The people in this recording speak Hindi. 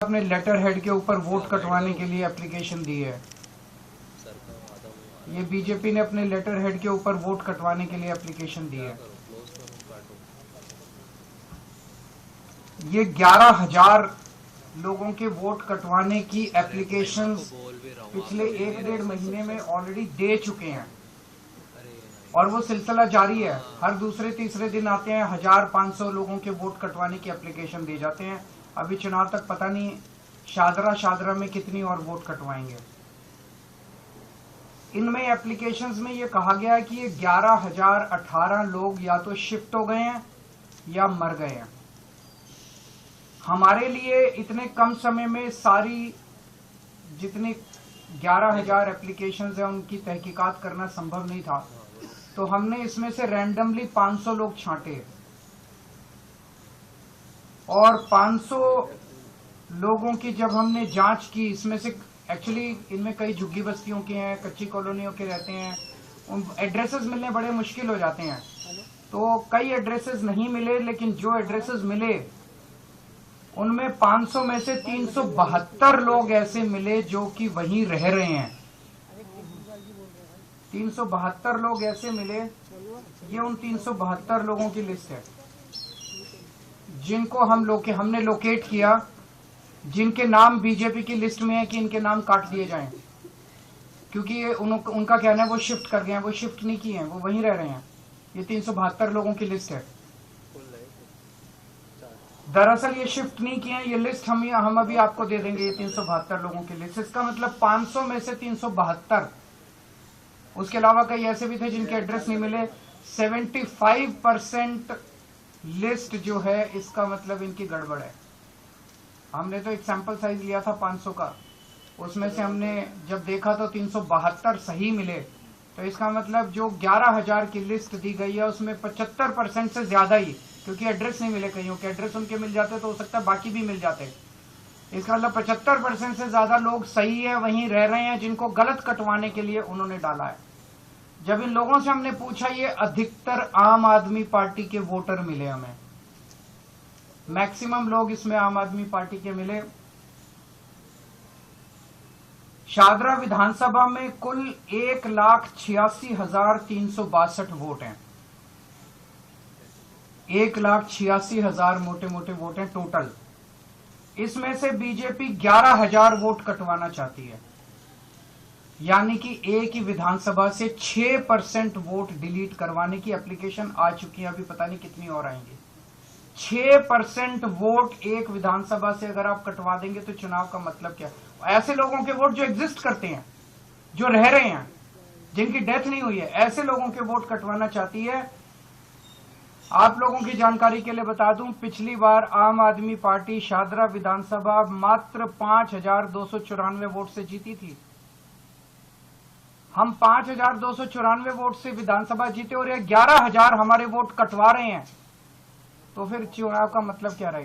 अपने लेटर हेड के ऊपर वोट कटवाने के लिए एप्लीकेशन दी है। ये बीजेपी ने अपने लेटर हेड के ऊपर वोट कटवाने के लिए एप्लीकेशन दी है। ये 11,000 लोगों के वोट कटवाने की एप्लीकेशन पिछले 1-1.5 महीने में ऑलरेडी दे चुके हैं और वो सिलसिला जारी है। हर दूसरे तीसरे दिन आते हैं 1,500 लोगों के वोट कटवाने की एप्लीकेशन दे जाते हैं। अभी चुनाव तक पता नहीं शादरा में कितनी और वोट कटवाएंगे। इनमें एप्लीकेशंस में ये कहा गया है कि ये 11,018 लोग या तो शिफ्ट हो गए हैं या मर गए हैं। हमारे लिए इतने कम समय में सारी जितनी 11,000 एप्लीकेशंस हैं उनकी तहकीकात करना संभव नहीं था, तो हमने इसमें से रैंडमली 500 लोग छांटे और 500 लोगों की जब हमने जांच की, इसमें से एक्चुअली इनमें कई झुग्गी बस्तियों के हैं, कच्ची कॉलोनियों के रहते हैं, उन एड्रेसेस मिलने बड़े मुश्किल हो जाते हैं। तो कई एड्रेसेस नहीं मिले, लेकिन जो एड्रेसेस मिले उनमें 500 में से 372 लोग ऐसे मिले जो कि वहीं रह रहे हैं। 372 लोग ऐसे मिले। ये उन 372 लोगों की लिस्ट है जिनको हमने लोकेट किया, जिनके नाम बीजेपी की लिस्ट में है कि इनके नाम काट दिए जाएं, क्योंकि ये उनका कहना है वो शिफ्ट कर गए हैं। वो शिफ्ट नहीं किए हैं, वो वहीं रह रहे हैं। ये 372 लोगों की लिस्ट है। दरअसल ये शिफ्ट नहीं किए हैं। ये लिस्ट हम अभी आपको दे देंगे, ये 372 लोगों की लिस्ट। इसका मतलब 500 में से 372। उसके अलावा कई ऐसे भी थे जिनके एड्रेस नहीं मिले। 75% लिस्ट जो है, इसका मतलब इनकी गड़बड़ है। हमने तो एक सैंपल साइज लिया था 500 का, उसमें से हमने जब देखा तो 372 सही मिले। तो इसका मतलब जो 11,000 की लिस्ट दी गई है उसमें 75% से ज्यादा ही, क्योंकि एड्रेस नहीं मिले, कईयों के एड्रेस उनके मिल जाते तो हो सकता है बाकी भी मिल जाते। इसका मतलब 75% से ज्यादा लोग सही है, वहीं रह रहे हैं, जिनको गलत कटवाने के लिए उन्होंने डाला है। जब इन लोगों से हमने पूछा, ये अधिकतर आम आदमी पार्टी के वोटर मिले हमें। मैक्सिमम लोग इसमें आम आदमी पार्टी के मिले। शादरा विधानसभा में कुल 1,86,362 वोट हैं। 1,86,000 मोटे मोटे वोट हैं टोटल। इसमें से बीजेपी 11,000 वोट कटवाना चाहती है, यानी कि एक ही विधानसभा से 6% वोट डिलीट करवाने की एप्लीकेशन आ चुकी है। अभी पता नहीं कितनी और आएंगी। 6% वोट एक विधानसभा से अगर आप कटवा देंगे तो चुनाव का मतलब क्या? ऐसे लोगों के वोट जो एग्जिस्ट करते हैं, जो रह रहे हैं, जिनकी डेथ नहीं हुई है, ऐसे लोगों के वोट कटवाना चाहती है। आप लोगों की जानकारी के लिए बता दूं, पिछली बार आम आदमी पार्टी शादरा विधानसभा मात्र 5,294 वोट से जीती थी। हम 5,294 वोट से विधानसभा जीते और ये 11,000 हमारे वोट कटवा रहे हैं, तो फिर चुनाव का मतलब क्या रहेगा?